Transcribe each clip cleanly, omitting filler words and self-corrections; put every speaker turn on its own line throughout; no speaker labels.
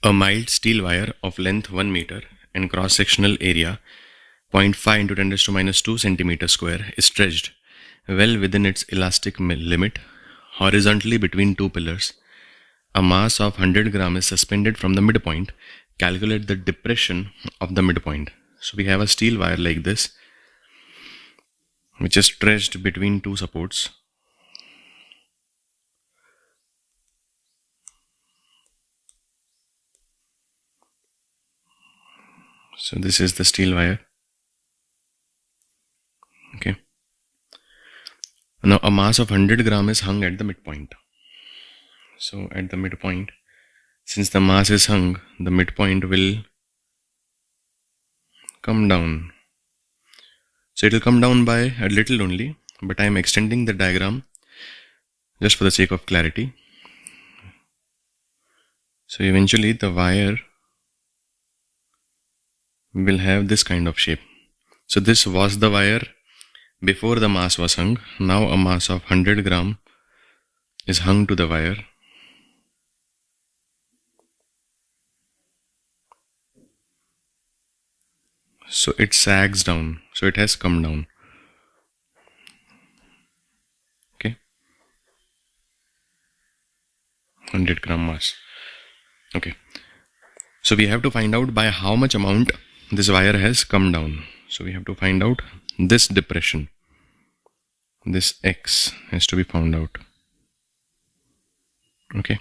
A mild steel wire of length 1 meter and cross-sectional area 0.5 into 10 to the minus 2 centimeter square is stretched well within its elastic limit horizontally between two pillars. A mass of 100 gram is suspended from the midpoint. Calculate the depression of the midpoint. So we have a steel wire like this, which is stretched between two supports. So this is the steel wire. Okay. Now a mass of 100 gram is hung at the midpoint. So at the midpoint, since the mass is hung, the midpoint will come down. So it will come down by a little only, but I am extending the diagram just for the sake of clarity. So eventually the wire will have this kind of shape. So this was the wire before the mass was hung. Now a mass of 100 gram is hung to the wire. So it sags down. So it has come down. Okay. 100 gram mass. Okay. So we have to find out by how much amount this wire has come down. So we have to find out this depression. This X has to be found out. Okay.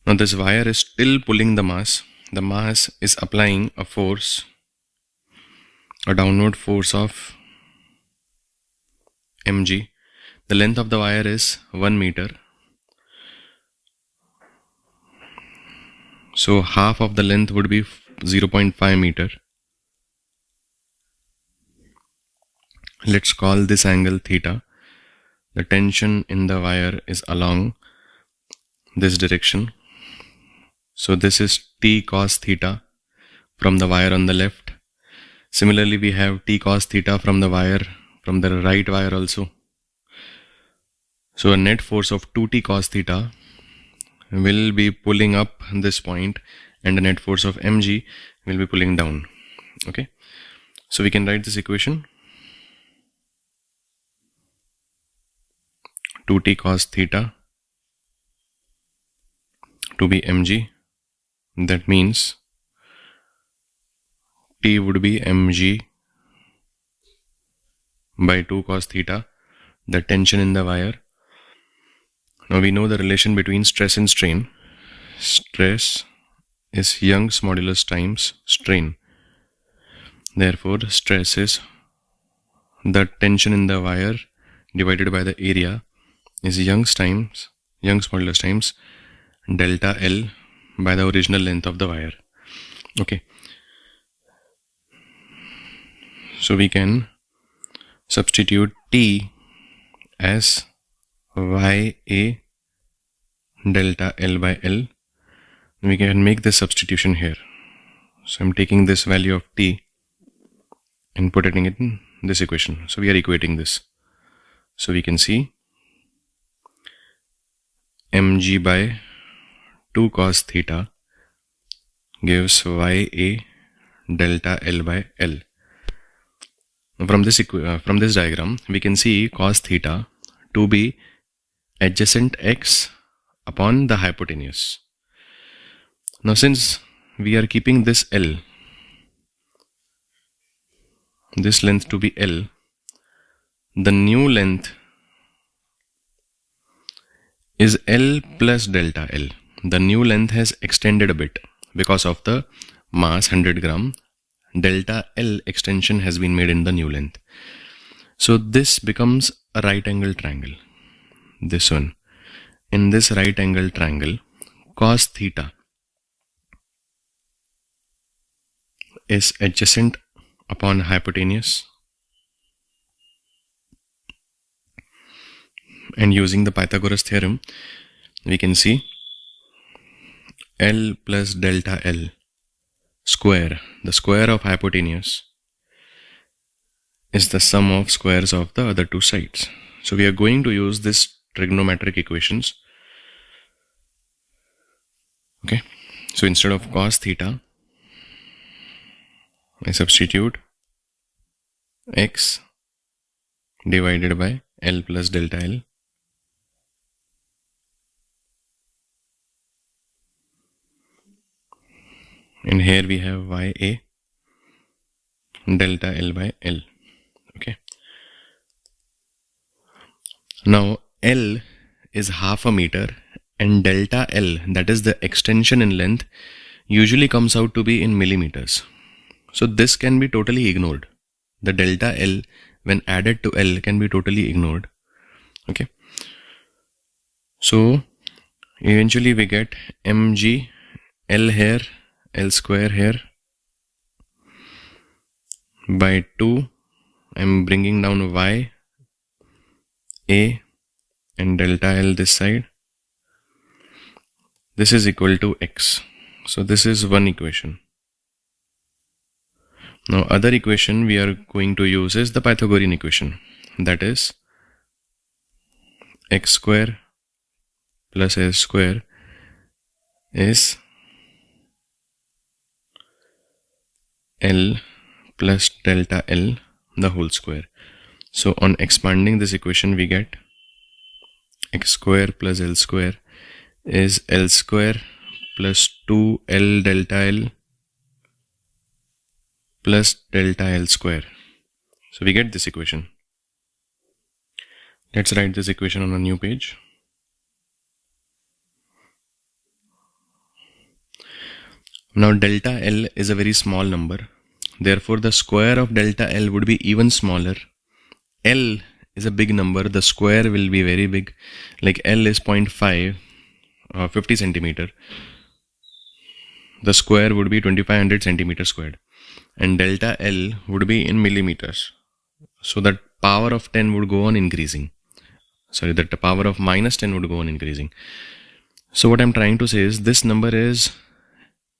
Now this wire is still pulling the mass. The mass is applying a force, a downward force of mg. The length of the wire is 1 meter. So half of the length would be 0.5 meter. Let's call this angle theta. The tension in the wire is along this direction. So this is T cos theta from the wire on the left. Similarly, we have T cos theta from the wire, from the right wire also. So a net force of 2T cos theta will be pulling up this point, and the net force of mg will be pulling down. Okay. So we can write this equation. 2T cos theta to be mg. That means T would be mg by 2 cos theta, the tension in the wire. Now we know the relation between stress and strain. Stress is Young's modulus times strain. Therefore, stress is the tension in the wire divided by the area is Young's modulus times delta L by the original length of the wire. Okay. So we can substitute T as YA delta L by L. We can make this substitution here. So I'm taking this value of T and putting it in this equation. So we are equating this. So we can see mg by 2 cos theta gives YA delta L by L. From this diagram, we can see cos theta to be adjacent x upon the hypotenuse. Now since we are keeping this L, this length to be L, the new length is L plus delta L. The new length has extended a bit because of the mass 100 gram. Delta L extension has been made in the new length. So this becomes a right angle triangle. This one. In this right angle triangle, cos theta is adjacent upon hypotenuse. And using the Pythagoras theorem, we can see L plus delta L square, the square of hypotenuse, is the sum of squares of the other two sides. So we are going to use this trigonometric equations. Okay. So instead of cos theta, I substitute x divided by L plus delta L. And here we have YA delta L by L. Okay. Now L is half a meter and delta L, that is the extension in length, usually comes out to be in millimeters. So this can be totally ignored. The delta L when added to L can be totally ignored. Okay. So eventually we get mg L here, L square here by 2. I'm bringing down y, a and delta L this side. This is equal to x. So this is one equation. Now other equation we are going to use is the Pythagorean equation. That is x square plus L square is L plus delta L the whole square. So on expanding this equation we get x square plus L square is L square plus 2L delta L plus delta L square. So we get this equation. Let's write this equation on a new page. Now delta L is a very small number. Therefore the square of delta L would be even smaller. L is a big number. The square will be very big. Like L is 0.5 or 50 centimeter. The square would be 2500 centimeter squared. And delta L would be in millimeters. So that power of 10 would go on increasing. Sorry, that the power of minus 10 would go on increasing. So what I'm trying to say is this number is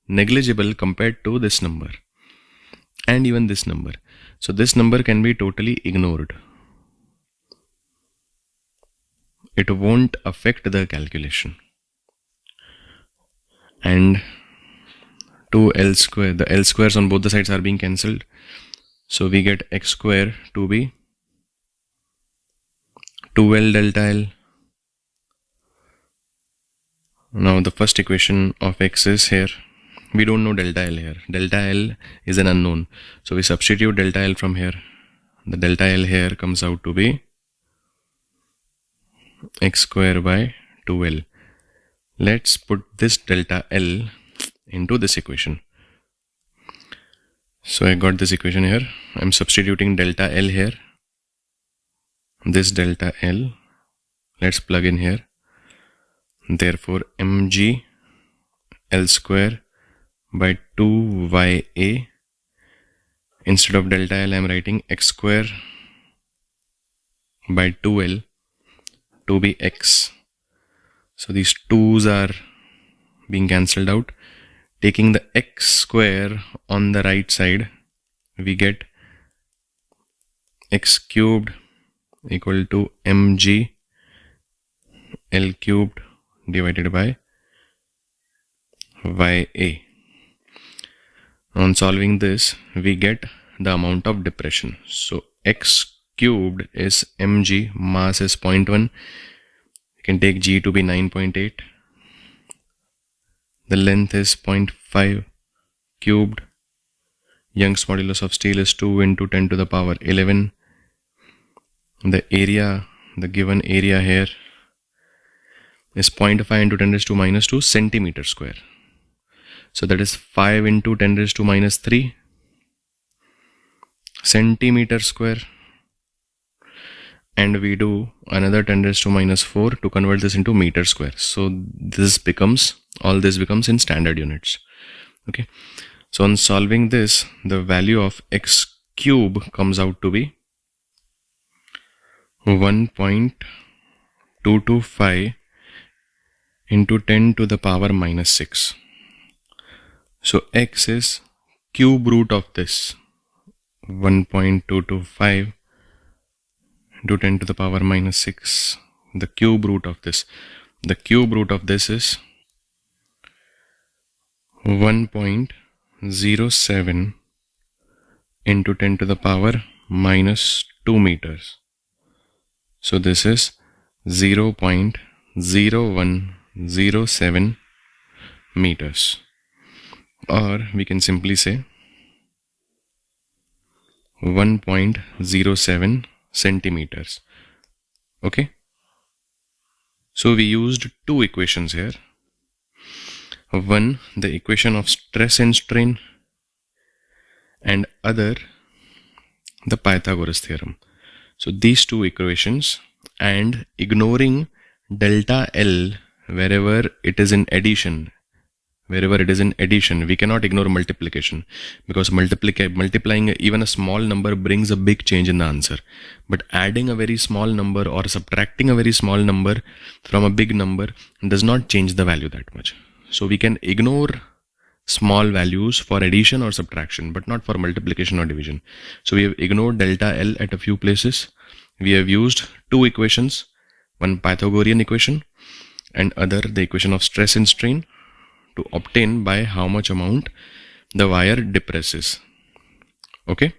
negligible compared to this number and even this number. So this number can be totally ignored. It won't affect the calculation. And 2L square, the L squares on both the sides are being cancelled. So we get x square to be 2L delta L. Now the first equation of x is here. We don't know delta L here. Delta L is an unknown. So we substitute delta L from here. The delta L here comes out to be x square by 2L. Let's put this delta L into this equation. So I got this equation here. I'm substituting delta L here. This delta L, let's plug in here. Therefore mg L square by 2ya. Instead of delta L, I'm writing x square by 2L to be x. So these 2's are being cancelled out. Taking the x square on the right side, we get x cubed equal to mg L cubed divided by ya. On solving this, we get the amount of depression. So x cubed is mg, mass is 0.1. You can take g to be 9.8. The length is 0.5 cubed. Young's modulus of steel is 2 into 10 to the power 11. The area, the given area here is 0.5 into 10 raised to minus 2 centimeter square. So that is 5 into 10 raised to minus 3 centimeter square. And we do another 10 raised to minus 4 to convert this into meter square. So this becomes, all this becomes in standard units. Okay. So on solving this, the value of x cube comes out to be 1.225 into 10 to the power minus 6. So x is cube root of this 1.225 into 10 to the power minus 6. The cube root of this. The cube root of this is 1.07 into 10 to the power minus 2 meters. So this is 0.0107 meters, or we can simply say 1.07 centimeters. Okay, so we used two equations here. One, the equation of stress and strain, and other, the Pythagoras theorem. So these two equations, and ignoring delta L wherever it is in addition. Wherever it is in addition, we cannot ignore multiplication, because multiplying even a small number brings a big change in the answer. But adding a very small number or subtracting a very small number from a big number does not change the value that much. So we can ignore small values for addition or subtraction, but not for multiplication or division. So we have ignored delta L at a few places. We have used two equations, one Pythagorean equation and other the equation of stress and strain, to obtain by how much amount the wire depresses. Okay.